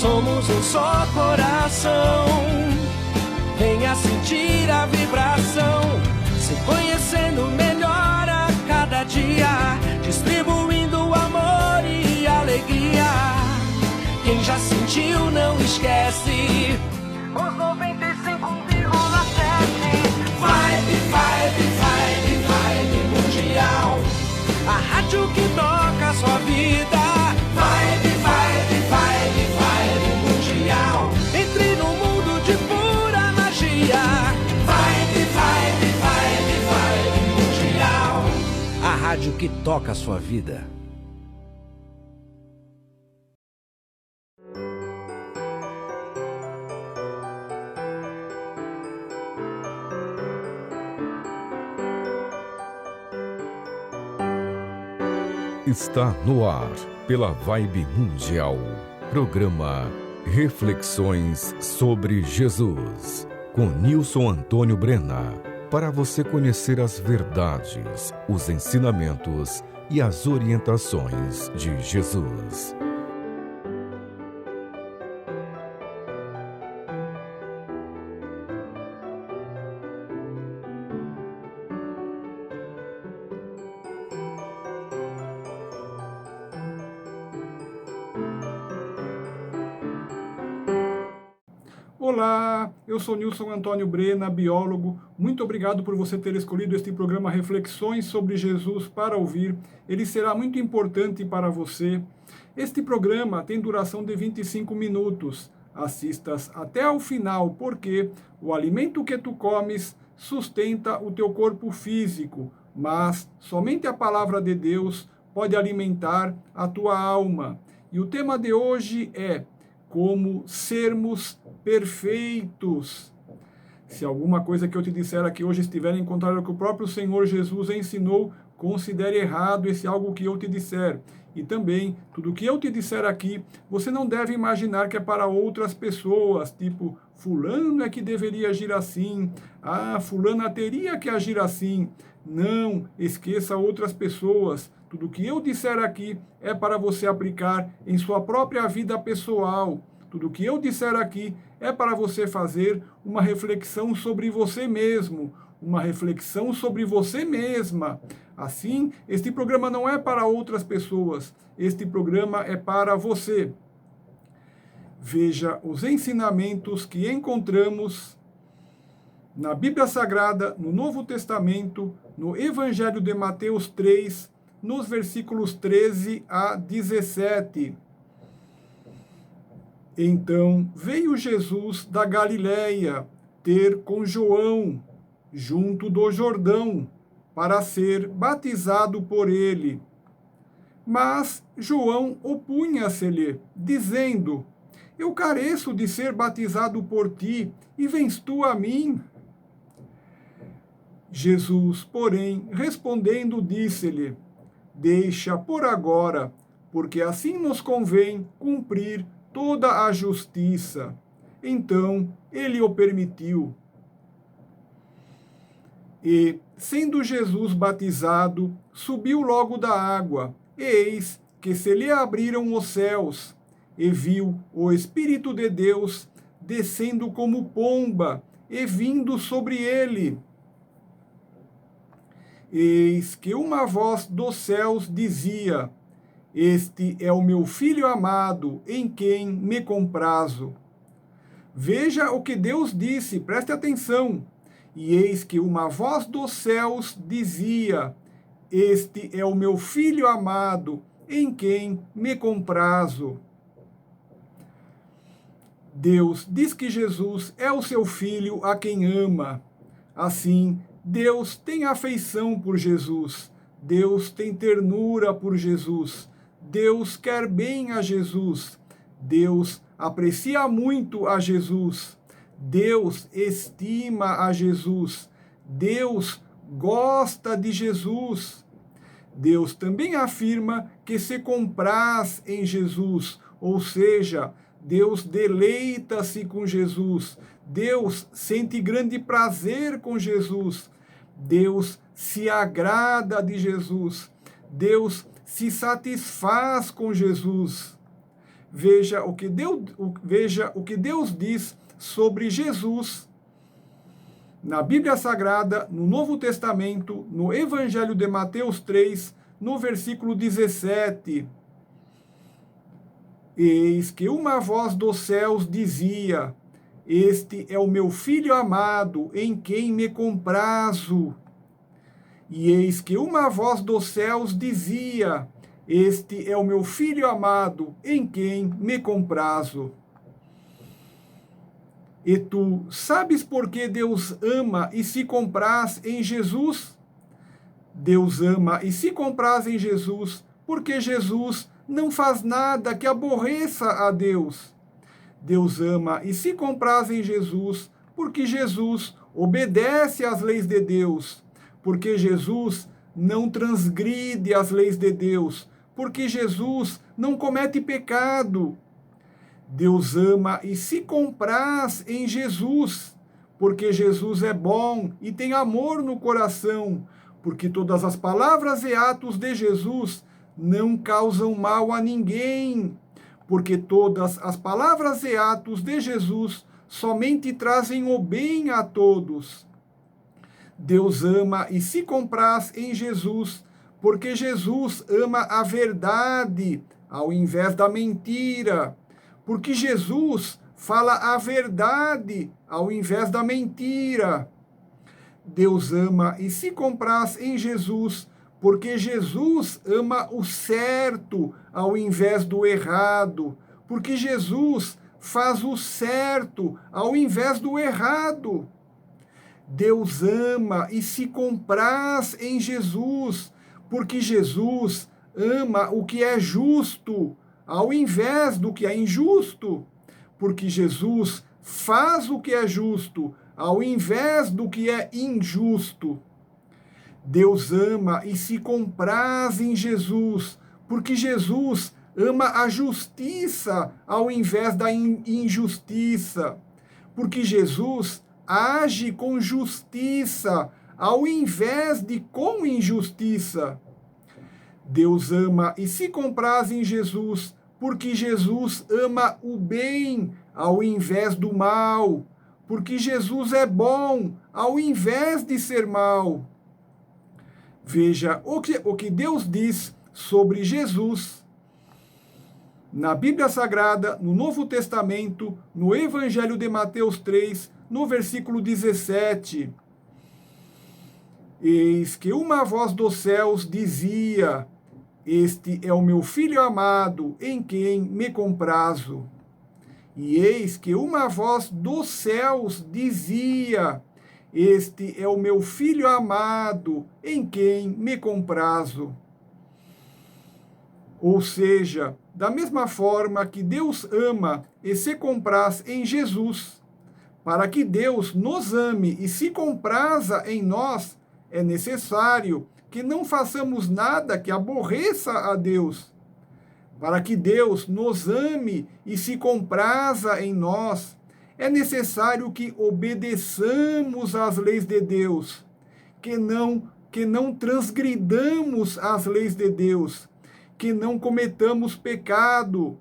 somos um só coração. Venha sentir a vibração, se conhecendo melhor a cada dia, distribuindo amor e alegria. Quem já sentiu não esquece. Os 95,7 Vibe, vibe, vibe, vibe mundial. A rádio que toca a sua vida. Vibe, vibe, vibe, vibe mundial. Entre no mundo de pura magia. Vibe, vibe, vibe, vibe mundial. A rádio que toca a sua vida. Está no ar, pela Vibe Mundial, programa Reflexões sobre Jesus, com Nilson Antônio Brena, para você conhecer as verdades, os ensinamentos e as orientações de Jesus. Olá, eu sou Nilson Antônio Brena, biólogo. Muito obrigado por você ter escolhido este programa Reflexões sobre Jesus para ouvir. Ele será muito importante para você. Este programa tem duração de 25 minutos. Assistas até ao final, porque o alimento que tu comes sustenta o teu corpo físico, mas somente a palavra de Deus pode alimentar a tua alma. E o tema de hoje é como sermos perfeitos. Se alguma coisa que eu te disser aqui hoje estiver em contrário ao que o próprio Senhor Jesus ensinou, considere errado esse algo que eu te disser. E também, tudo o que eu te disser aqui, você não deve imaginar que é para outras pessoas, tipo, fulano é que deveria agir assim, fulana teria que agir assim. Não, esqueça outras pessoas. Tudo o que eu disser aqui é para você aplicar em sua própria vida pessoal. Tudo o que eu disser aqui é para você fazer uma reflexão sobre você mesmo, uma reflexão sobre você mesma. Assim, este programa não é para outras pessoas, este programa é para você. Veja os ensinamentos que encontramos na Bíblia Sagrada, no Novo Testamento, no Evangelho de Mateus 3, nos versículos 13 a 17. Então veio Jesus da Galiléia ter com João, junto do Jordão, para ser batizado por ele. Mas João opunha-se-lhe, dizendo: Eu careço de ser batizado por ti, e vens tu a mim? Jesus, porém, respondendo, disse-lhe: Deixa por agora, porque assim nos convém cumprir toda a justiça. Então ele o permitiu. E, sendo Jesus batizado, subiu logo da água, e eis que se lhe abriram os céus, e viu o Espírito de Deus descendo como pomba e vindo sobre ele. Eis que uma voz dos céus dizia: Este é o meu Filho amado, em quem me comprazo. Veja o que Deus disse, preste atenção. E eis que uma voz dos céus dizia: Este é o meu Filho amado, em quem me comprazo. Deus diz que Jesus é o seu Filho a quem ama. Assim, Deus tem afeição por Jesus. Deus tem ternura por Jesus. Deus quer bem a Jesus. Deus aprecia muito a Jesus. Deus estima a Jesus. Deus gosta de Jesus. Deus também afirma que se compraz em Jesus, ou seja, Deus deleita-se com Jesus. Deus sente grande prazer com Jesus. Deus se agrada de Jesus. Deus se satisfaz com Jesus. Veja o que Deus diz sobre Jesus na Bíblia Sagrada, no Novo Testamento, no Evangelho de Mateus 3, no versículo 17. Eis que uma voz dos céus dizia: Este é o meu Filho amado, em quem me comprazo. E eis que uma voz dos céus dizia: Este é o meu Filho amado, em quem me comprazo. E tu sabes por que Deus ama e se compraz em Jesus? Deus ama e se compraz em Jesus, porque Jesus não faz nada que aborreça a Deus. Deus ama e se compraz em Jesus, porque Jesus obedece às leis de Deus, porque Jesus não transgride as leis de Deus, porque Jesus não comete pecado. Deus ama e se compraz em Jesus, porque Jesus é bom e tem amor no coração, porque todas as palavras e atos de Jesus não causam mal a ninguém, porque todas as palavras e atos de Jesus somente trazem o bem a todos. Deus ama e se compraz em Jesus, porque Jesus ama a verdade ao invés da mentira, porque Jesus fala a verdade ao invés da mentira. Deus ama e se compraz em Jesus, porque Jesus ama o certo ao invés do errado, porque Jesus faz o certo ao invés do errado. Deus ama e se compraz em Jesus, porque Jesus ama o que é justo ao invés do que é injusto, porque Jesus faz o que é justo ao invés do que é injusto. Deus ama e se compraz em Jesus, porque Jesus ama a justiça ao invés da injustiça, porque Jesus age com justiça ao invés de com injustiça. Deus ama e se compraz em Jesus, porque Jesus ama o bem ao invés do mal, porque Jesus é bom ao invés de ser mal. Veja o que Deus diz sobre Jesus na Bíblia Sagrada, no Novo Testamento, no Evangelho de Mateus 3, no versículo 17. Eis que uma voz dos céus dizia: Este é o meu Filho amado, em quem me comprazo. E eis que uma voz dos céus dizia: Este é o meu Filho amado, em quem me comprazo. Ou seja, da mesma forma que Deus ama e se compraz em Jesus, para que Deus nos ame e se compraza em nós, é necessário que não façamos nada que aborreça a Deus. Para que Deus nos ame e se compraza em nós, é necessário que obedeçamos às leis de Deus, que não transgridamos as leis de Deus, que não cometamos pecado.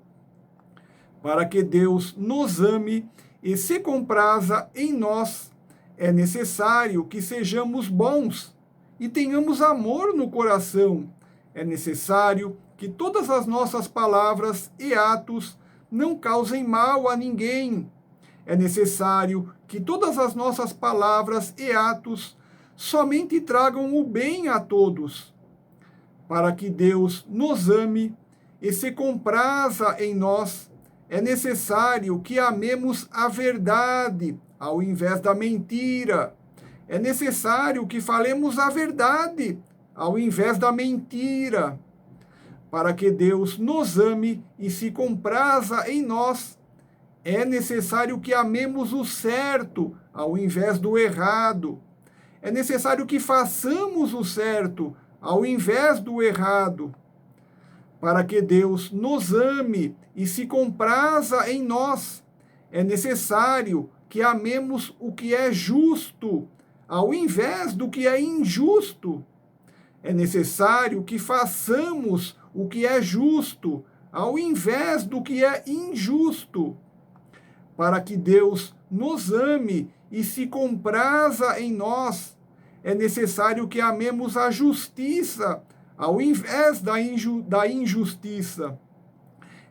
Para que Deus nos ame e se compraza em nós, é necessário que sejamos bons e tenhamos amor no coração. É necessário que todas as nossas palavras e atos não causem mal a ninguém. É necessário que todas as nossas palavras e atos somente tragam o bem a todos. Para que Deus nos ame e se compraza em nós, é necessário que amemos a verdade ao invés da mentira. É necessário que falemos a verdade ao invés da mentira. Para que Deus nos ame e se compraza em nós, é necessário que amemos o certo ao invés do errado. É necessário que façamos o certo ao invés do errado. Para que Deus nos ame e se compraza em nós, é necessário que amemos o que é justo ao invés do que é injusto. É necessário que façamos o que é justo ao invés do que é injusto. Para que Deus nos ame e se compraza em nós, é necessário que amemos a justiça ao invés da injustiça.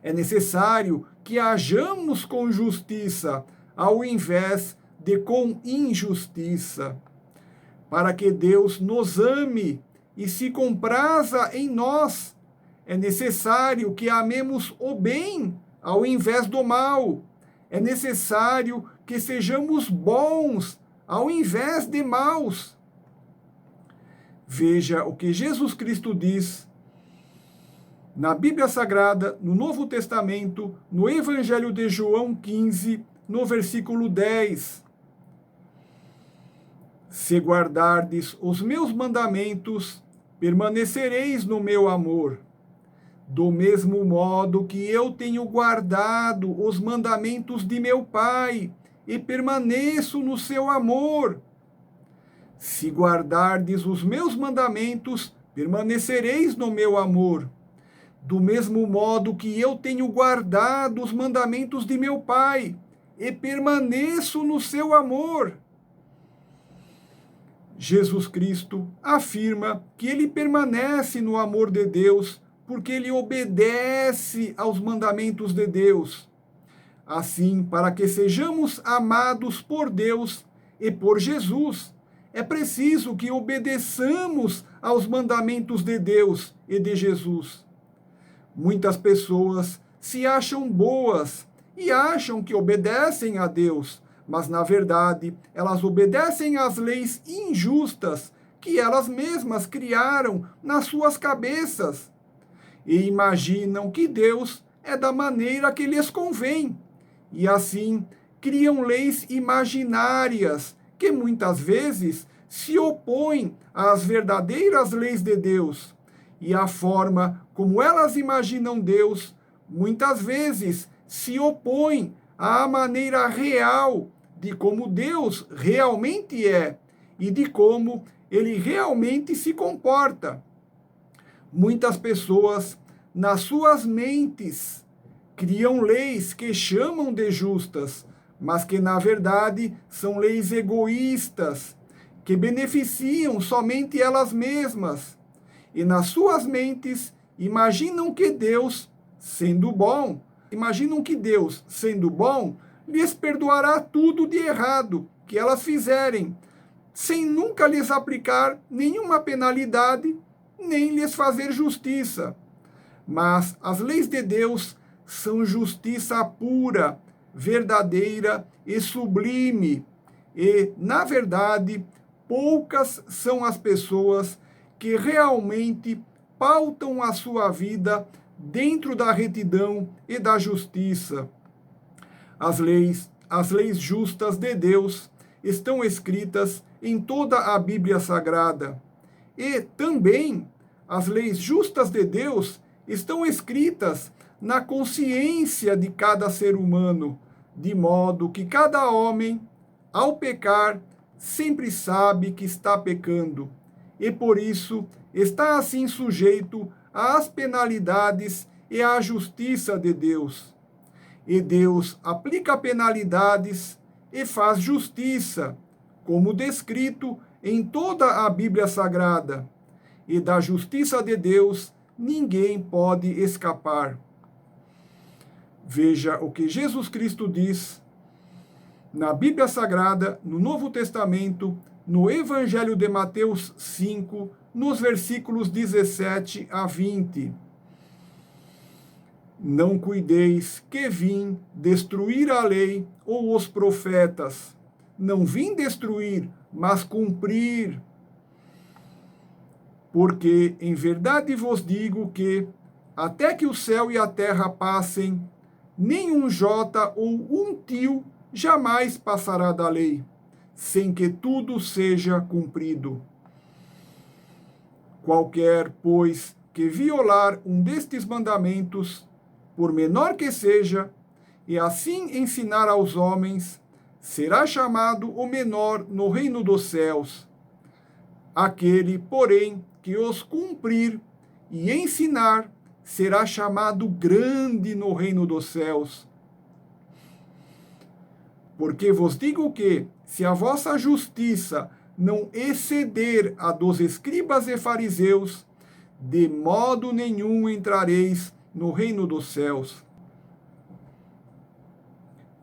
É necessário que hajamos com justiça ao invés de com injustiça. Para que Deus nos ame e se compraza em nós, é necessário que amemos o bem ao invés do mal. É necessário que sejamos bons ao invés de maus. Veja o que Jesus Cristo diz na Bíblia Sagrada, no Novo Testamento, no Evangelho de João 15, no versículo 10. Se guardardes os meus mandamentos, permanecereis no meu amor. Do mesmo modo que eu tenho guardado os mandamentos de meu Pai, e permaneço no seu amor. Se guardardes os meus mandamentos, permanecereis no meu amor. Do mesmo modo que eu tenho guardado os mandamentos de meu Pai, e permaneço no seu amor. Jesus Cristo afirma que ele permanece no amor de Deus, porque ele obedece aos mandamentos de Deus. Assim, para que sejamos amados por Deus e por Jesus, é preciso que obedeçamos aos mandamentos de Deus e de Jesus. Muitas pessoas se acham boas e acham que obedecem a Deus, mas, na verdade, elas obedecem às leis injustas que elas mesmas criaram nas suas cabeças e imaginam que Deus é da maneira que lhes convém. E assim criam leis imaginárias que muitas vezes se opõem às verdadeiras leis de Deus. E a forma como elas imaginam Deus, muitas vezes se opõe à maneira real de como Deus realmente é e de como ele realmente se comporta. Muitas pessoas, nas suas mentes, criam leis que chamam de justas, mas que, na verdade, são leis egoístas, que beneficiam somente elas mesmas. E, nas suas mentes, imaginam que Deus, sendo bom, lhes perdoará tudo de errado que elas fizerem, sem nunca lhes aplicar nenhuma penalidade, nem lhes fazer justiça. Mas as leis de Deus são justiça pura, verdadeira e sublime. E, na verdade, poucas são as pessoas que realmente pautam a sua vida dentro da retidão e da justiça. As leis justas de Deus estão escritas em toda a Bíblia Sagrada. E também as leis justas de Deus estão escritas na consciência de cada ser humano, de modo que cada homem, ao pecar, sempre sabe que está pecando, e por isso está assim sujeito às penalidades e à justiça de Deus. E Deus aplica penalidades e faz justiça, como descrito em toda a Bíblia Sagrada. E da justiça de Deus ninguém pode escapar. Veja o que Jesus Cristo diz na Bíblia Sagrada, no Novo Testamento, no Evangelho de Mateus 5, nos versículos 17 a 20. Não cuideis que vim destruir a lei ou os profetas. Não vim destruir, mas cumprir. Porque em verdade vos digo que, até que o céu e a terra passem, nem um jota ou um tio jamais passará da lei, sem que tudo seja cumprido. Qualquer, pois, que violar um destes mandamentos, por menor que seja, e assim ensinar aos homens, será chamado o menor no reino dos céus. Aquele, porém, que os cumprir e ensinar, será chamado grande no reino dos céus. Porque vos digo que, se a vossa justiça não exceder a dos escribas e fariseus, de modo nenhum entrareis no reino dos céus.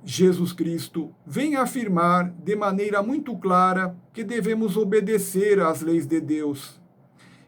Jesus Cristo vem afirmar de maneira muito clara que devemos obedecer às leis de Deus.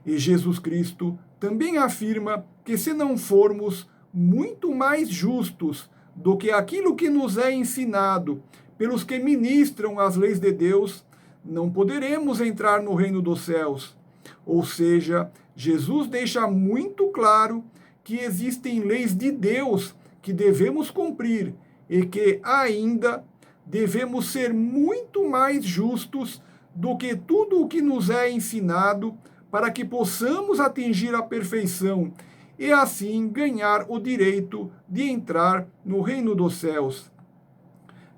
E Jesus Cristo também afirma que, se não formos muito mais justos do que aquilo que nos é ensinado pelos que ministram as leis de Deus, não poderemos entrar no reino dos céus. Ou seja, Jesus deixa muito claro que existem leis de Deus que devemos cumprir e que ainda devemos ser muito mais justos do que tudo o que nos é ensinado, para que possamos atingir a perfeição e assim ganhar o direito de entrar no reino dos céus.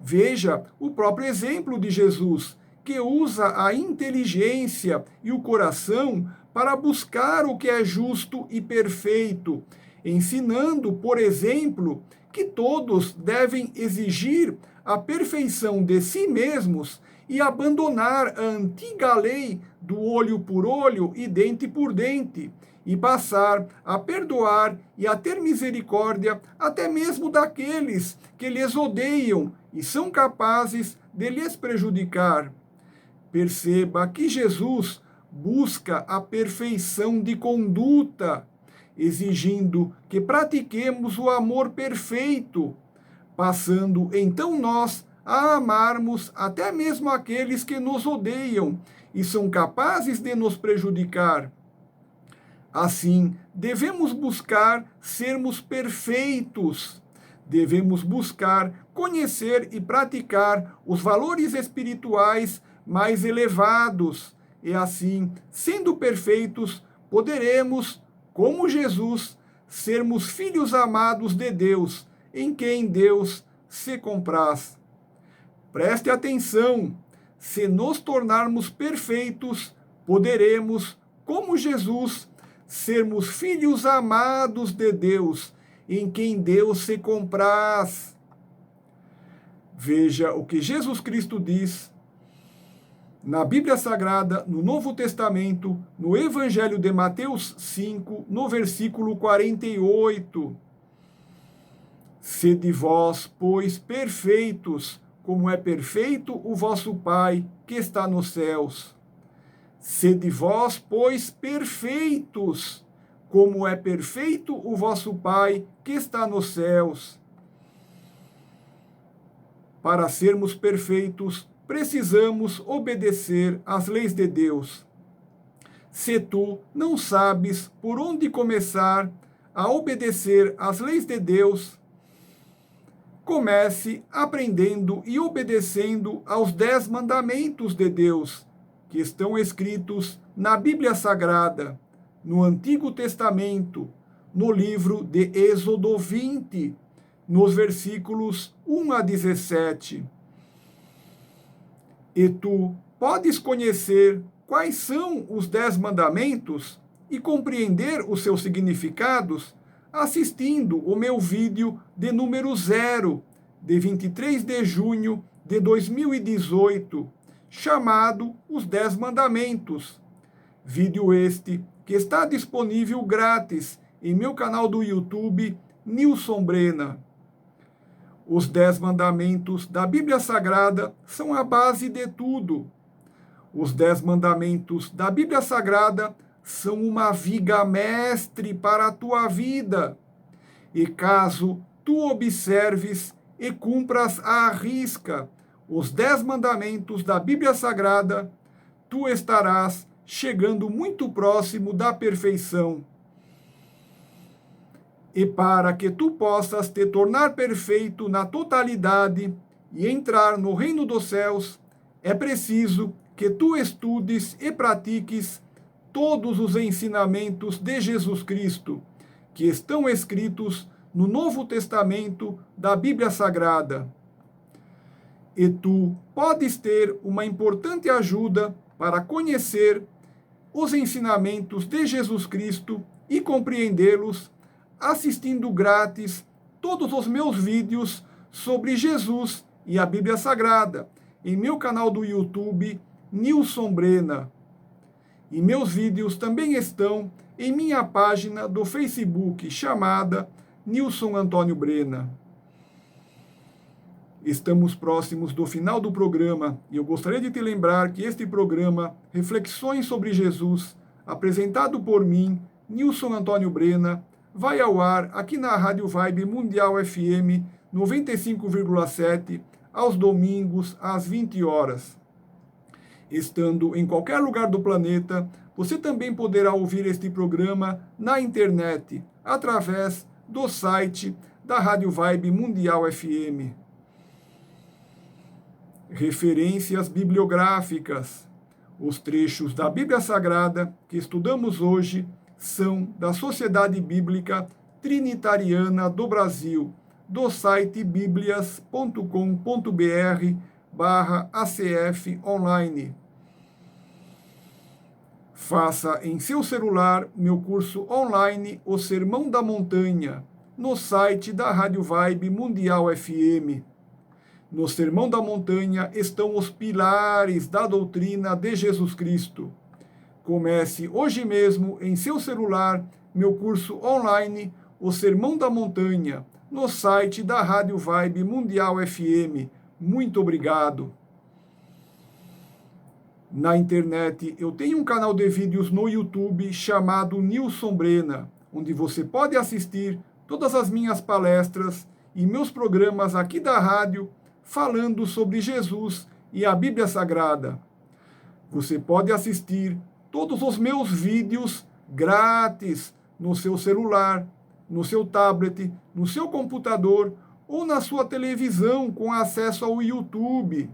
Veja o próprio exemplo de Jesus, que usa a inteligência e o coração para buscar o que é justo e perfeito, ensinando, por exemplo, que todos devem exigir a perfeição de si mesmos e abandonar a antiga lei do olho por olho e dente por dente, e passar a perdoar e a ter misericórdia até mesmo daqueles que lhes odeiam e são capazes de lhes prejudicar. Perceba que Jesus busca a perfeição de conduta, exigindo que pratiquemos o amor perfeito, passando então nós a amarmos até mesmo aqueles que nos odeiam e são capazes de nos prejudicar. Assim, devemos buscar sermos perfeitos. Devemos buscar conhecer e praticar os valores espirituais mais elevados. E assim, sendo perfeitos, poderemos, como Jesus, sermos filhos amados de Deus, em quem Deus se compraz. Preste atenção, se nos tornarmos perfeitos, poderemos, como Jesus, sermos filhos amados de Deus, em quem Deus se compraz. Veja o que Jesus Cristo diz na Bíblia Sagrada, no Novo Testamento, no Evangelho de Mateus 5, no versículo 48. Sede vós, pois, perfeitos, como é perfeito o vosso Pai que está nos céus. Sede vós, pois, perfeitos, como é perfeito o vosso Pai que está nos céus. Para sermos perfeitos, precisamos obedecer às leis de Deus. Se tu não sabes por onde começar a obedecer às leis de Deus, comece aprendendo e obedecendo aos 10 mandamentos de Deus, que estão escritos na Bíblia Sagrada, no Antigo Testamento, no livro de Êxodo 20, nos versículos 1 a 17. E tu podes conhecer quais são os 10 mandamentos e compreender os seus significados assistindo o meu vídeo de número 0, de 23 de junho de 2018, chamado Os 10 Mandamentos. Vídeo este que está disponível grátis em meu canal do YouTube, Nilson Brena. Os 10 mandamentos da Bíblia Sagrada são a base de tudo. Os 10 mandamentos da Bíblia Sagrada são uma viga mestre para a tua vida. E caso tu observes e cumpras à risca os 10 mandamentos da Bíblia Sagrada, tu estarás chegando muito próximo da perfeição. E para que tu possas te tornar perfeito na totalidade e entrar no reino dos céus, é preciso que tu estudes e pratiques todos os ensinamentos de Jesus Cristo, que estão escritos no Novo Testamento da Bíblia Sagrada. E tu podes ter uma importante ajuda para conhecer os ensinamentos de Jesus Cristo e compreendê-los assistindo grátis todos os meus vídeos sobre Jesus e a Bíblia Sagrada em meu canal do YouTube, Nilson Brena. E meus vídeos também estão em minha página do Facebook, chamada Nilson Antônio Brena. Estamos próximos do final do programa e eu gostaria de te lembrar que este programa, Reflexões sobre Jesus, apresentado por mim, Nilson Antônio Brena, vai ao ar aqui na Rádio Vibe Mundial FM 95,7, aos domingos, às 20 horas. Estando em qualquer lugar do planeta, você também poderá ouvir este programa na internet, através do site da Rádio Vibe Mundial FM. Referências bibliográficas. Os trechos da Bíblia Sagrada que estudamos hoje são da Sociedade Bíblica Trinitariana do Brasil, do site biblias.com.br/ACF online. Faça em seu celular meu curso online O Sermão da Montanha, no site da Rádio Vibe Mundial FM. No Sermão da Montanha estão os pilares da doutrina de Jesus Cristo. Comece hoje mesmo em seu celular meu curso online O Sermão da Montanha, no site da Rádio Vibe Mundial FM. Muito obrigado. Na internet, eu tenho um canal de vídeos no YouTube chamado Nilson Brena, onde você pode assistir todas as minhas palestras e meus programas aqui da rádio, falando sobre Jesus e a Bíblia Sagrada. Você pode assistir todos os meus vídeos grátis no seu celular, no seu tablet, no seu computador ou na sua televisão com acesso ao YouTube.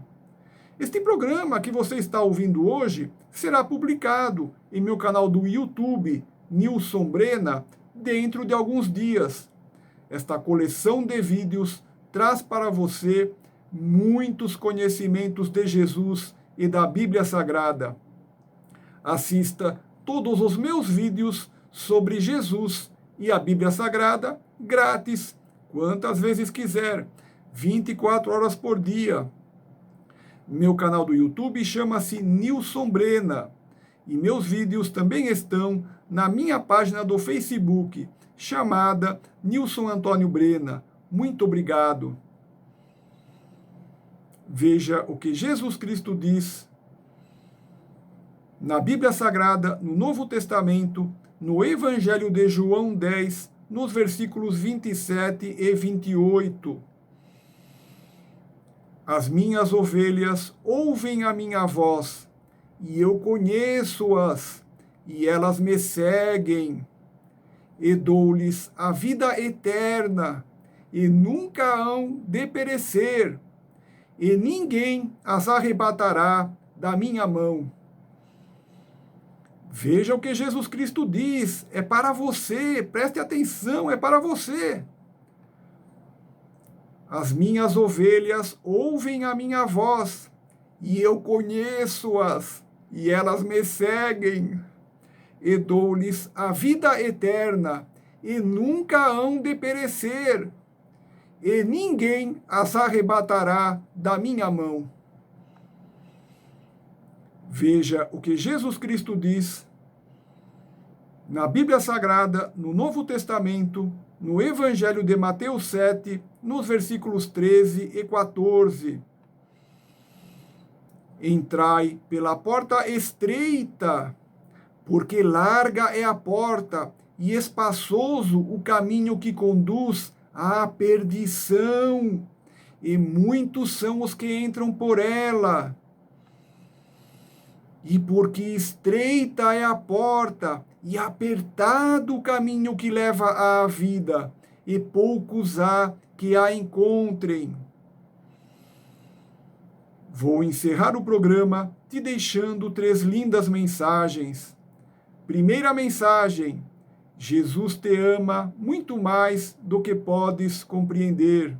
Este programa que você está ouvindo hoje será publicado em meu canal do YouTube, Nilson Brena, dentro de alguns dias. Esta coleção de vídeos traz para você muitos conhecimentos de Jesus e da Bíblia Sagrada. Assista todos os meus vídeos sobre Jesus e a Bíblia Sagrada grátis, quantas vezes quiser, 24 horas por dia. Meu canal do YouTube chama-se Nilson Brena e meus vídeos também estão na minha página do Facebook, chamada Nilson Antônio Brena. Muito obrigado. Veja o que Jesus Cristo diz na Bíblia Sagrada, no Novo Testamento, no Evangelho de João 10, nos versículos 27 e 28. As minhas ovelhas ouvem a minha voz, e eu conheço-as, e elas me seguem, e dou-lhes a vida eterna, e nunca hão de perecer, e ninguém as arrebatará da minha mão. Veja o que Jesus Cristo diz, é para você, preste atenção, é para você. As minhas ovelhas ouvem a minha voz, e eu conheço-as, e elas me seguem, e dou-lhes a vida eterna, e nunca hão de perecer, e ninguém as arrebatará da minha mão. Veja o que Jesus Cristo diz na Bíblia Sagrada, no Novo Testamento, no Evangelho de Mateus 7, nos versículos 13 e 14. Entrai pela porta estreita, porque larga é a porta e espaçoso o caminho que conduz à perdição, e muitos são os que entram por ela. E porque estreita é a porta e apertado o caminho que leva à vida, e poucos há que a encontrem. Vou encerrar o programa te deixando 3 lindas mensagens. Primeira mensagem: Jesus te ama muito mais do que podes compreender.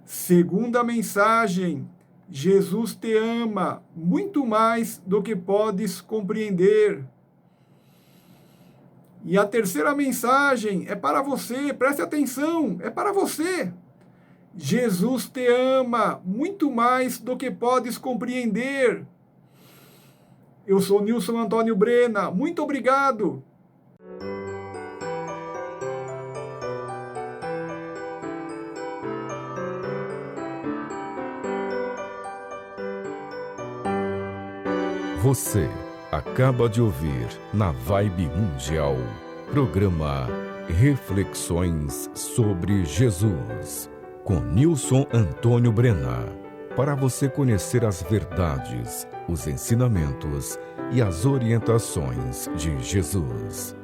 Segunda mensagem: Jesus te ama muito mais do que podes compreender. E a terceira mensagem é para você, preste atenção, é para você. Jesus te ama muito mais do que podes compreender. Eu sou Nilson Antônio Brena, muito obrigado. Você acaba de ouvir na Vibe Mundial, programa Reflexões sobre Jesus, com Nilson Antônio Brena. Para você conhecer as verdades, os ensinamentos e as orientações de Jesus.